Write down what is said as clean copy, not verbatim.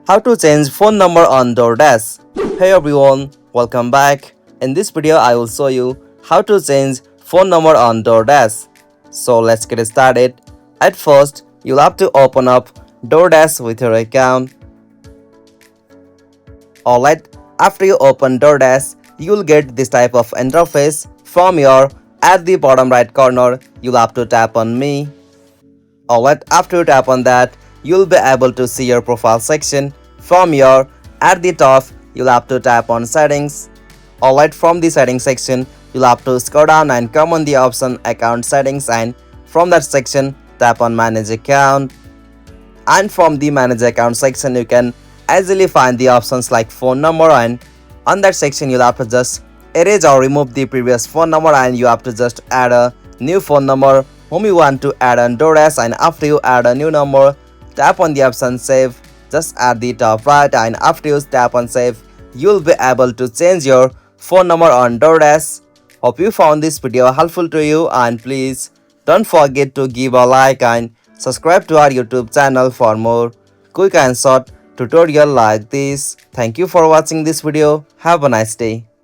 How to change phone number on DoorDash. Hey everyone, welcome back. In this video, I will show you how to change phone number on DoorDash. So let's get started. At first, you'll have to open up DoorDash with your account. Alright, after you open DoorDash, you'll get this type of interface from your at the bottom right corner. You'll have to tap on me. Alright, after you tap on that, you'll be able to see your profile section. From your at the top, you'll have to tap on settings. Alright, from the settings section, you'll have to scroll down and come on the option account settings, and from that section tap on manage account. And from the manage account section, you can easily find the options like phone number, and on that section you'll have to just erase or remove the previous phone number, and you have to just add a new phone number whom you want to add on DoorDash. And after you add a new number, tap on the option save just at the top right, and after you tap on save, you'll be able to change your phone number on DoorDash. Hope you found this video helpful to you, and please don't forget to give a like and subscribe to our YouTube channel for more quick and short tutorial like this. Thank you for watching this video. Have a nice day.